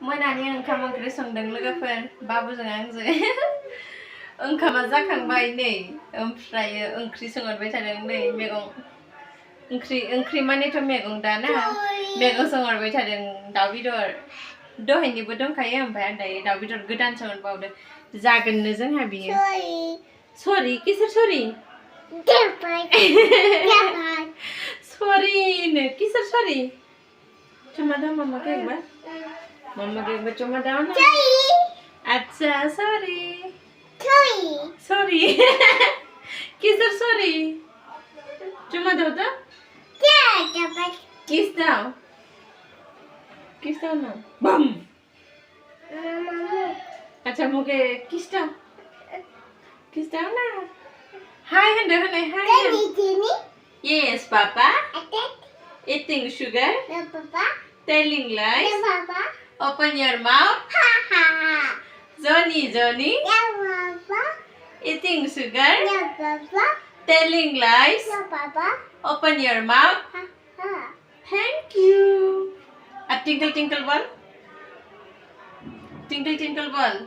मोनानि ओंखाम ओंख्रि संदों लोगोफोर बाबुजों आंजों ओंखामा जाखांबाय नै ओमफ्राय ओंख्रि संहरबाय थादों नै मैगं ओंख्रि मानेथ' मैगं दाना मैगं संहरबाय थादों दाउ बेदर दहायनिबो दंखायो ओमफ्राय दायो दाउ बेदर गोदान संहरबावदों जागोननो जोंहा बियो सरि किसोर सरि सरिनो किसोर सरि cuma daw mama ko ba cuma daw na अच्छा sorry किसर sorry cuma daw to kiss daw na bam अच्छा मुके kiss daw na hi hande hi yes papa eating sugar telling lies open your mouth Johnny eating sugar telling lies open your mouth thank you a tinkle ball